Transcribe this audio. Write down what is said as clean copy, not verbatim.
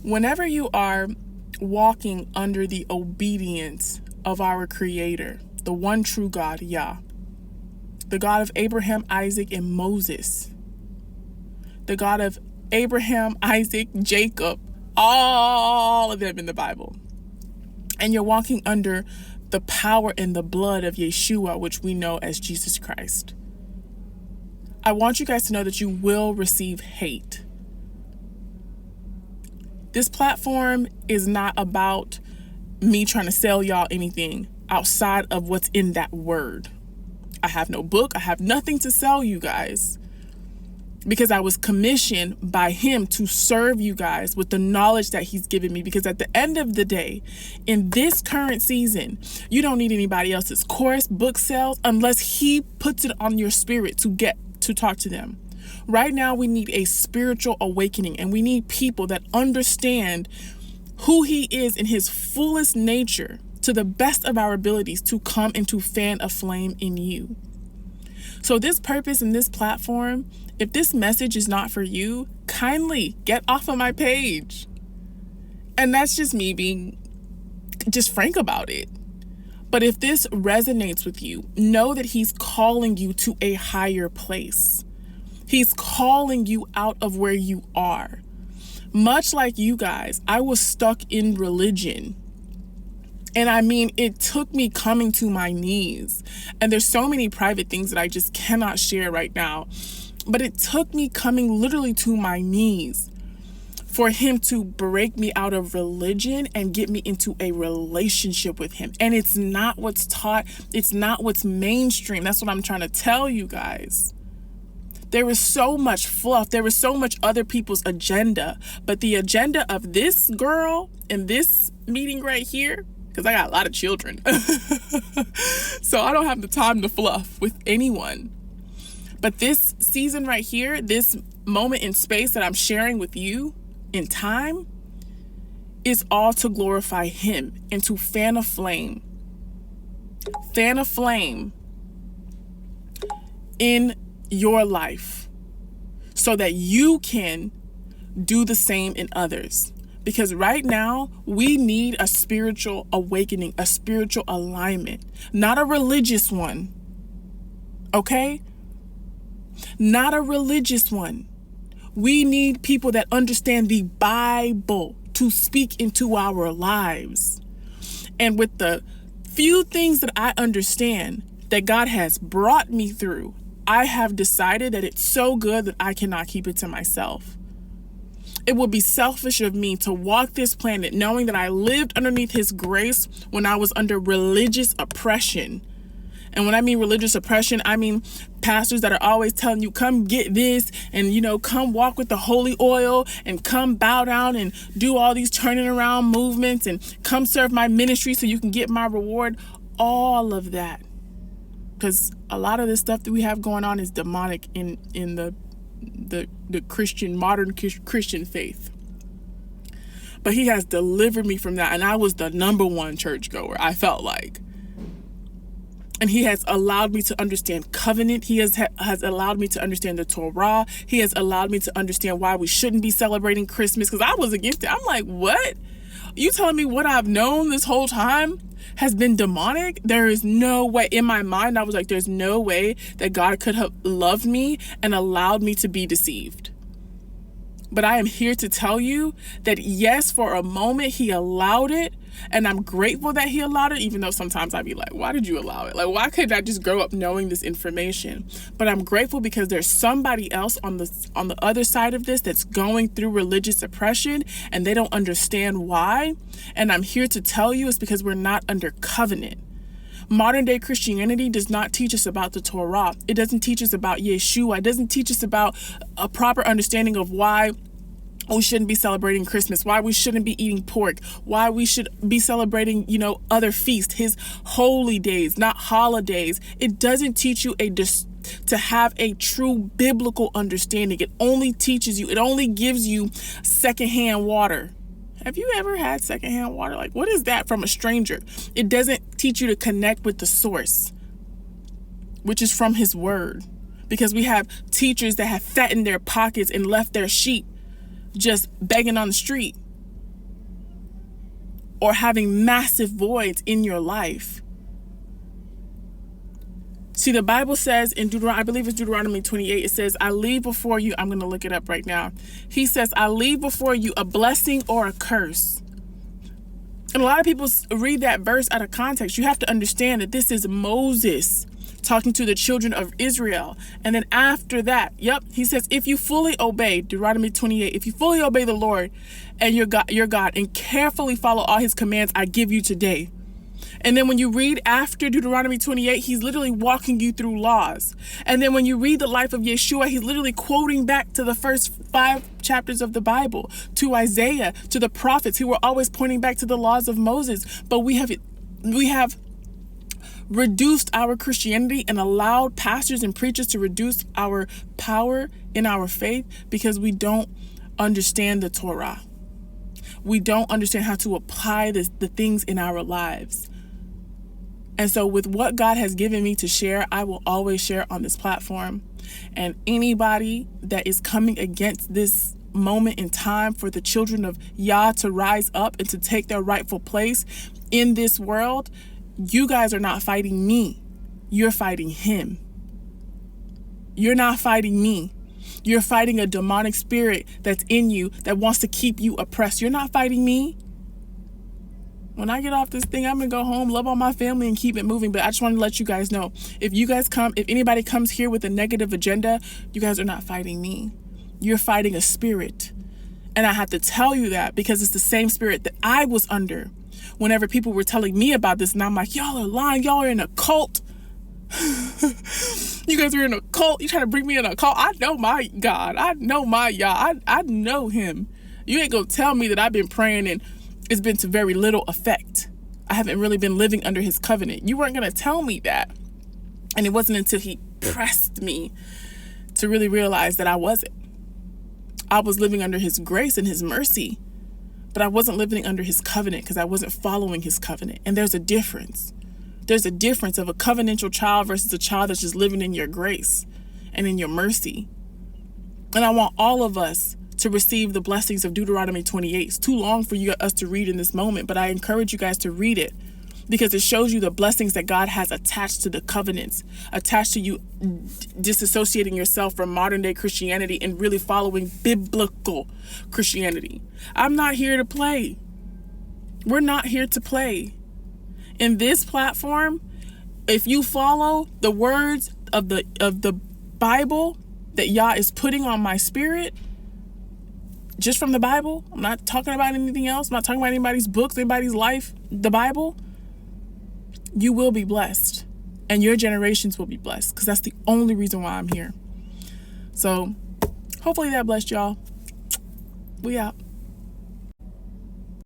Whenever you are walking under the obedience of our Creator, the one true God, Yah, the God of Abraham, Isaac, and Moses, the God of Abraham, Isaac, Jacob, all of them in the Bible, and you're walking under the power and the blood of Yeshua, which we know as Jesus Christ, I want you guys to know that you will receive hate. This platform is not about me trying to sell y'all anything outside of what's in that word. I have no book. I have nothing to sell you guys, because I was commissioned by him to serve you guys with the knowledge that he's given me. Because at the end of the day, in this current season, you don't need anybody else's course, book sales, unless he puts it on your spirit to get to talk to them. Right now, we need a spiritual awakening, and we need people that understand who he is in his fullest nature to the best of our abilities to come and to fan a flame in you. So this purpose and this platform, if this message is not for you, kindly get off of my page. And that's just me being just frank about it. But if this resonates with you, know that he's calling you to a higher place. He's calling you out of where you are. Much like you guys, I was stuck in religion. And I mean, it took me coming to my knees. And there's so many private things that I just cannot share right now. But it took me coming literally to my knees for him to break me out of religion and get me into a relationship with him. And it's not what's taught. It's not what's mainstream. That's what I'm trying to tell you guys. There is so much fluff. There is so much other people's agenda. But the agenda of this girl in this meeting right here, because I got a lot of children, so I don't have the time to fluff with anyone. But this season right here, this moment in space that I'm sharing with you in time, is all to glorify him and to fan a flame in your life so that you can do the same in others. Because right now, we need a spiritual awakening, a spiritual alignment, not a religious one. Okay? Not a religious one. We need people that understand the Bible to speak into our lives. And with the few things that I understand that God has brought me through, I have decided that it's so good that I cannot keep it to myself. It would be selfish of me to walk this planet knowing that I lived underneath his grace when I was under religious oppression. And when I mean religious oppression, I mean pastors that are always telling you, come get this, and, come walk with the holy oil, and come bow down and do all these turning around movements, and come serve my ministry so you can get my reward. All of that. Because a lot of the stuff that we have going on is demonic in the Christian, modern Christian faith. But he has delivered me from that. And I was the number one churchgoer, I felt like. And he has allowed me to understand covenant. He has allowed me to understand the Torah. He has allowed me to understand why we shouldn't be celebrating Christmas, because I was against it. I'm like, what? You telling me what I've known this whole time has been demonic? There is no way. In my mind, I was like, there's no way that God could have loved me and allowed me to be deceived. But I am here to tell you that yes, for a moment, he allowed it. And I'm grateful that he allowed it, even though sometimes I'd be like, why did you allow it? Like, why couldn't I just grow up knowing this information? But I'm grateful because there's somebody else on the other side of this that's going through religious oppression, and they don't understand why. And I'm here to tell you it's because we're not under covenant. Modern day Christianity does not teach us about the Torah. It doesn't teach us about Yeshua. It doesn't teach us about a proper understanding of why we shouldn't be celebrating Christmas, why we shouldn't be eating pork, why we should be celebrating, other feasts, his holy days, not holidays. It doesn't teach you to have a true biblical understanding. It only gives you secondhand water. Have you ever had secondhand water? Like, what is that from a stranger? It doesn't teach you to connect with the source, which is from his word. Because we have teachers that have fattened their pockets and left their sheep just begging on the street. or having massive voids in your life. See, the Bible says in Deuteronomy, I believe it's Deuteronomy 28, it says, I leave before you, I'm going to look it up right now. He says, I leave before you a blessing or a curse. And a lot of people read that verse out of context. You have to understand that this is Moses talking to the children of Israel. And then after that, he says, if you fully obey, Deuteronomy 28, if you fully obey the Lord and your God and carefully follow all his commands I give you today. And then when you read after Deuteronomy 28, he's literally walking you through laws. And then when you read the life of Yeshua, he's literally quoting back to the first 5 chapters of the Bible, to Isaiah, to the prophets who were always pointing back to the laws of Moses. But we have reduced our Christianity and allowed pastors and preachers to reduce our power in our faith because we don't understand the Torah. We don't understand how to apply the things in our lives. And so with what God has given me to share, I will always share on this platform. And anybody that is coming against this moment in time for the children of Yah to rise up and to take their rightful place in this world, you guys are not fighting me. You're fighting him. You're not fighting me. You're fighting a demonic spirit that's in you that wants to keep you oppressed. You're not fighting me. When I get off this thing, I'm going to go home, love all my family, and keep it moving. But I just want to let you guys know, if anybody comes here with a negative agenda, you guys are not fighting me. You're fighting a spirit. And I have to tell you that because it's the same spirit that I was under whenever people were telling me about this. And I'm like, y'all are lying. Y'all are in a cult. You guys are in a cult. You trying to bring me in a cult. I know my God. I know my Yah. I know him. You ain't going to tell me that I've been praying and it's been to very little effect. I haven't really been living under his covenant. You weren't going to tell me that. And it wasn't until he pressed me to really realize that I wasn't. I was living under his grace and his mercy, but I wasn't living under his covenant because I wasn't following his covenant. And there's a difference. There's a difference of a covenantal child versus a child that's just living in your grace and in your mercy. And I want all of us to receive the blessings of Deuteronomy 28. It's too long for us to read in this moment, but I encourage you guys to read it because it shows you the blessings that God has attached to the covenants, attached to you disassociating yourself from modern day Christianity and really following biblical Christianity. I'm not here to play. We're not here to play. In this platform, if you follow the words of the Bible that Yah is putting on my spirit, just from the Bible, I'm not talking about anything else. I'm not talking about anybody's books, anybody's life, the Bible, you will be blessed and your generations will be blessed because that's the only reason why I'm here. So hopefully that blessed y'all. We out.